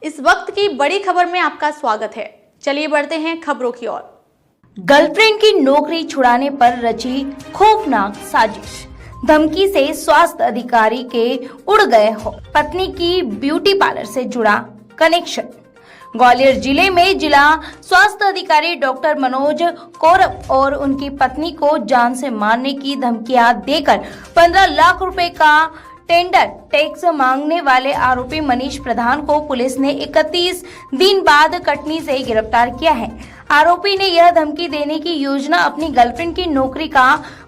इस वक्त की बड़ी खबर में आपका स्वागत है। चलिए बढ़ते हैं खबरों की ओर। गर्लफ्रेंड की नौकरी छुड़ाने पर रची खौफनाक साजिश, धमकी से स्वास्थ्य अधिकारी के उड़ गए हो पत्नी की ब्यूटी पार्लर से जुड़ा कनेक्शन। ग्वालियर जिले में जिला स्वास्थ्य अधिकारी डॉक्टर मनोज कौरव और उनकी पत्नी को जान से मारने की धमकियां देकर 15 लाख रुपए का टेंडर टैक्स मांगने वाले आरोपी मनीष प्रधान को पुलिस ने 31 दिन बाद कटनी से गिरफ्तार किया है। आरोपी ने यह धमकी देने की योजना अपनी गर्लफ्रेंड की नौकरी का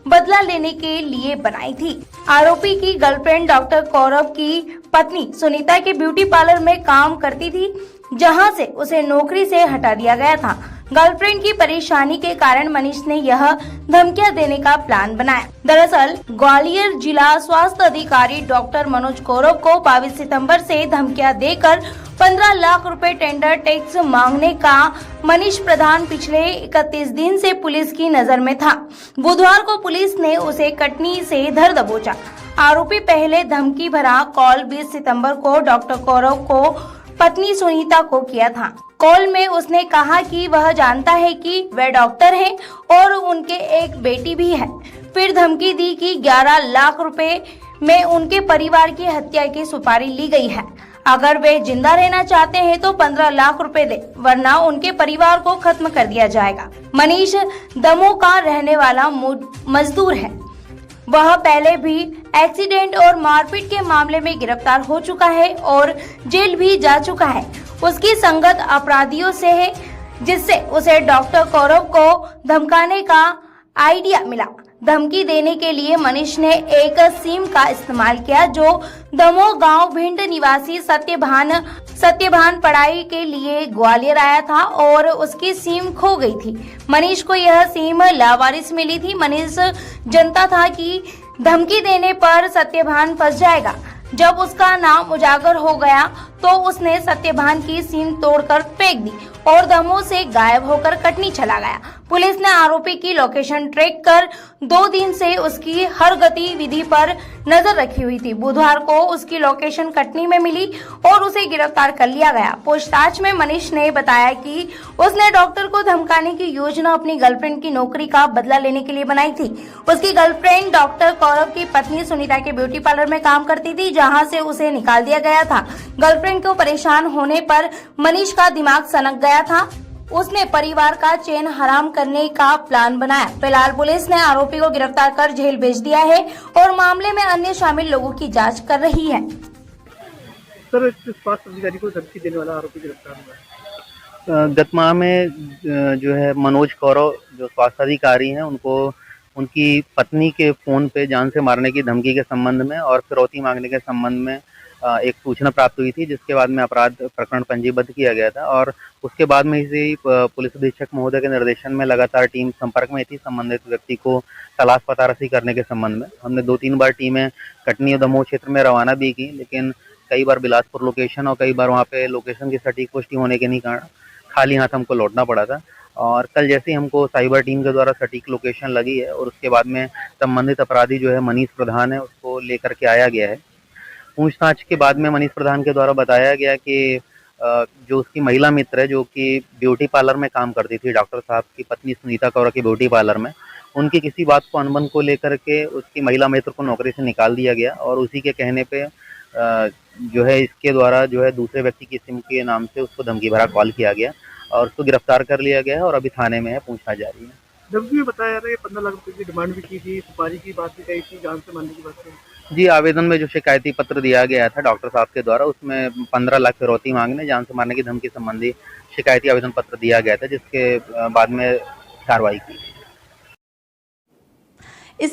बदला लेने के लिए बनाई थी। आरोपी की गर्लफ्रेंड डॉक्टर कौरव की पत्नी सुनीता के ब्यूटी पार्लर में काम करती थी, जहां से उसे नौकरी से हटा दिया गया था। गर्लफ्रेंड की परेशानी के कारण मनीष ने यह धमकियां देने का प्लान बनाया। दरअसल ग्वालियर जिला स्वास्थ्य अधिकारी डॉक्टर मनोज कौरव को 22 सितंबर से धमकियां देकर 15 लाख रुपए टेंडर टैक्स मांगने का मनीष प्रधान पिछले 31 दिन से पुलिस की नजर में था। बुधवार को पुलिस ने उसे कटनी से धर दबोचा। आरोपी पहले धमकी भरा कॉल 20 सितंबर को डॉक्टर कौरव को पत्नी सुनीता को किया था। कॉल में उसने कहा कि वह जानता है कि वह डॉक्टर है और उनके एक बेटी भी है। फिर धमकी दी कि 11 लाख रुपए में उनके परिवार की हत्या की सुपारी ली गई है। अगर वे जिंदा रहना चाहते हैं तो 15 लाख रुपए दे, वरना उनके परिवार को खत्म कर दिया जाएगा। मनीष दमोह का रहने वाला मजदूर है। वह पहले भी एक्सीडेंट और मारपीट के मामले में गिरफ्तार हो चुका है और जेल भी जा चुका है। उसकी संगत अपराधियों से है, जिससे उसे डॉक्टर कौरव को धमकाने का आइडिया मिला। धमकी देने के लिए मनीष ने एक सिम का इस्तेमाल किया, जो दमोह गांव भिंड निवासी सत्यभान पढ़ाई के लिए ग्वालियर आया था और उसकी सिम खो गई थी। मनीष को यह सिम लावारिस मिली थी। मनीष जानता था कि धमकी देने पर सत्यभान फंस जाएगा। जब उसका नाम उजागर हो गया तो उसने सत्यभान की सिम तोड़कर फेंक दी और दमोह से गायब होकर कटनी चला गया। पुलिस ने आरोपी की लोकेशन ट्रैक कर 2 दिन से उसकी हर गतिविधि पर नजर रखी हुई थी। बुधवार को उसकी लोकेशन कटनी में मिली और उसे गिरफ्तार कर लिया गया। पूछताछ में मनीष ने बताया कि उसने डॉक्टर को धमकाने की योजना अपनी गर्लफ्रेंड की नौकरी का बदला लेने के लिए बनाई थी। उसकी गर्लफ्रेंड डॉक्टर कौरव की पत्नी सुनीता के ब्यूटी पार्लर में काम करती थी, जहाँ से उसे निकाल दिया गया था। गर्लफ्रेंड को परेशान होने पर मनीष का दिमाग सनक गया था। उसने परिवार का चैन हराम करने का प्लान बनाया। फिलहाल पुलिस ने आरोपी को गिरफ्तार कर जेल भेज दिया है और मामले में अन्य शामिल लोगों की जांच कर रही है। सर, स्वास्थ्य अधिकारी को धमकी देने वाला आरोपी गिरफ्तार हुआ है। गत माह में जो है मनोज कौरव जो स्वास्थ्य अधिकारी हैं, उनको उनकी पत्नी के फोन पे जान से मारने की धमकी के संबंध में और फिरौती मांगने के संबंध में एक सूचना प्राप्त हुई थी, जिसके बाद में अपराध प्रकरण पंजीबद्ध किया गया था और उसके बाद में ही पुलिस अधीक्षक महोदय के निर्देशन में लगातार टीम संपर्क में थी संबंधित व्यक्ति को तलाश पतारसी करने के संबंध में। हमने 2-3 बार टीमें कटनी और दमोह क्षेत्र में रवाना भी की, लेकिन कई बार बिलासपुर लोकेशन और कई बार वहाँ पे लोकेशन की सटीक पुष्टि होने के नहीं कारण खाली हाथ हमको लौटना पड़ा था। और कल जैसे ही हमको साइबर टीम के द्वारा सटीक लोकेशन लगी है और उसके बाद में संबंधित अपराधी जो है मनीष प्रधान है, उसको लेकर के आया गया है। पूछताछ के बाद में मनीष प्रधान के द्वारा बताया गया कि जो उसकी महिला मित्र है, जो कि ब्यूटी पार्लर में काम करती थी, डॉक्टर साहब की पत्नी सुनीता कौरव की ब्यूटी पार्लर में, उनकी किसी बात को अनबन को लेकर के उसकी महिला मित्र को नौकरी से निकाल दिया गया और उसी के कहने पे जो है इसके द्वारा जो है दूसरे व्यक्ति की सिम के नाम से उसको धमकी भरा कॉल किया गया और उसको गिरफ्तार कर लिया गया है और अभी थाने में है, पूछताछ जारी है। धमकी में बताया जा रहा है 15 लाख रुपए की डिमांड भी की थी, सुपारी की बात भी कही थी, जान से मारने की बात कही। जी, आवेदन में जो शिकायती पत्र दिया गया था डॉक्टर साहब के द्वारा, उसमें 15 लाख फिरौती मांगने, जान से मारने की धमकी संबंधी शिकायती आवेदन पत्र दिया गया था, जिसके बाद में कार्रवाई की।